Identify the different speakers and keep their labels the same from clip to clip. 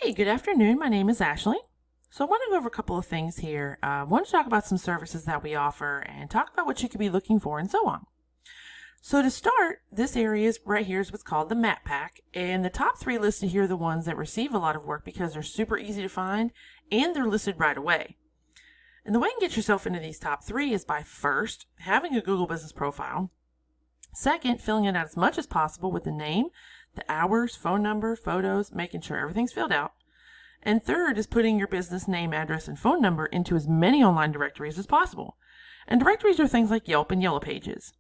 Speaker 1: Hey, good afternoon. My name is Ashley. So I want to go over a couple of things here. I want to talk about some services that we offer and talk about what you could be looking for and so on. So to start, this area is right here is what's called the map pack. And the top three listed here are the ones that receive a lot of work because they're super easy to find and they're listed right away. And the way you can get yourself into these top three is by first, having a Google business profile. Second, filling it out as much as possible with the name, the hours, phone number, photos, making sure everything's filled out. And third is putting your business name, address, and phone number into as many online directories as possible. And directories are things like Yelp and Yellow Pages.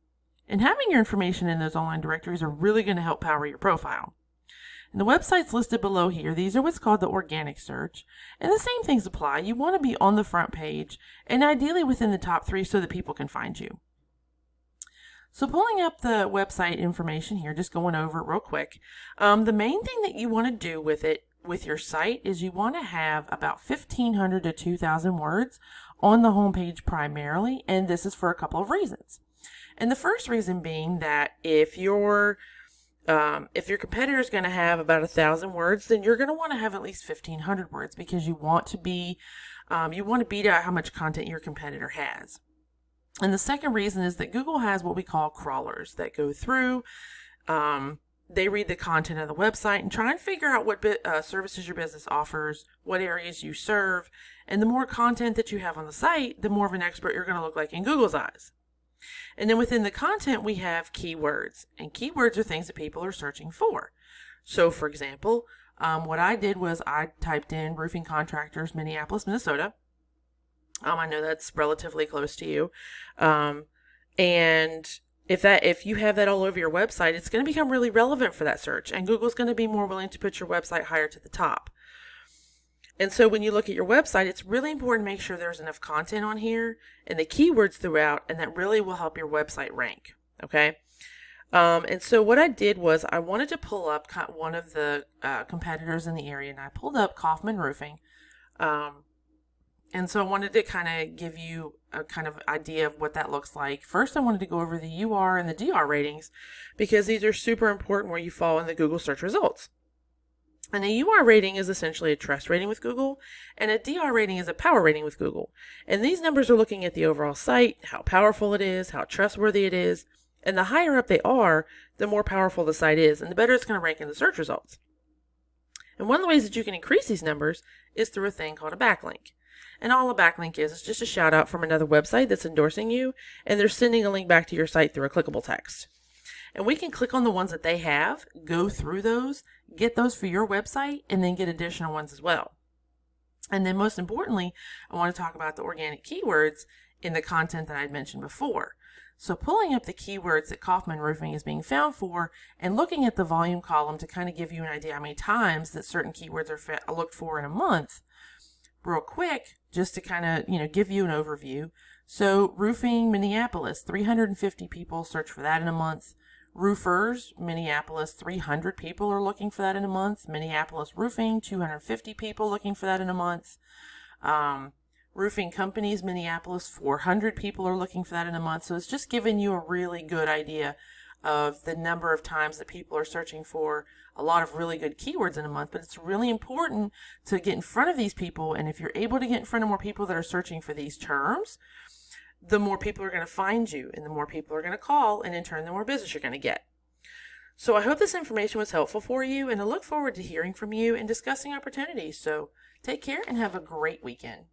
Speaker 1: And having your information in those online directories are really going to help power your profile. And the websites listed below here, these are what's called the organic search. And the same things apply. You want to be on the front page and ideally within the top three so that people can find you. So pulling up the website information here, just going over it real quick. The main thing that you want to do with it, with your site, is you want to have about 1,500 to 2,000 words on the homepage primarily, and this is for a couple of reasons. And the first reason being that if your competitor is going to have about 1,000 words, then you're going to want to have at least 1,500 words because you want to beat out how much content your competitor has. And the second reason is that Google has what we call crawlers that go through. They read the content of the website and try and figure out what services your business offers, what areas you serve, and the more content that you have on the site, the more of an expert you're going to look like in Google's eyes. And then within the content, we have keywords, and keywords are things that people are searching for. So, for example, what I did was I typed in Roofing Contractors Minneapolis, Minnesota. I know that's relatively close to you. And if you have that all over your website, it's going to become really relevant for that search. And Google's going to be more willing to put your website higher to the top. And so when you look at your website, it's really important to make sure there's enough content on here and the keywords throughout, and that really will help your website rank. Okay. And so what I did was I wanted to pull up one of the competitors in the area, and I pulled up Kaufman Roofing. And so I wanted to kind of give you a kind of idea of what that looks like. First, I wanted to go over the UR and the DR ratings because these are super important where you fall in the Google search results. And a UR rating is essentially a trust rating with Google, and a DR rating is a power rating with Google. And these numbers are looking at the overall site, how powerful it is, how trustworthy it is, and the higher up they are, the more powerful the site is, and the better it's going to rank in the search results. And one of the ways that you can increase these numbers is through a thing called a backlink. And all a backlink is just a shout out from another website that's endorsing you, and they're sending a link back to your site through a clickable text. And we can click on the ones that they have, go through those, get those for your website, and then get additional ones as well. And then most importantly, I want to talk about the organic keywords in the content that I'd mentioned before. So pulling up the keywords that Kaufman Roofing is being found for and looking at the volume column to kind of give you an idea how many times that certain keywords are looked for in a month. Real quick, just to kind of, give you an overview. So Roofing Minneapolis, 350 people search for that in a month. Roofers, Minneapolis, 300 people are looking for that in a month. Minneapolis Roofing, 250 people looking for that in a month. Roofing Companies, Minneapolis, 400 people are looking for that in a month. So it's just giving you a really good idea of the number of times that people are searching for a lot of really good keywords in a month. But it's really important to get in front of these people. And if you're able to get in front of more people that are searching for these terms, the more people are going to find you, and the more people are going to call, and in turn, the more business you're going to get. So I hope this information was helpful for you, and I look forward to hearing from you and discussing opportunities. So take care and have a great weekend.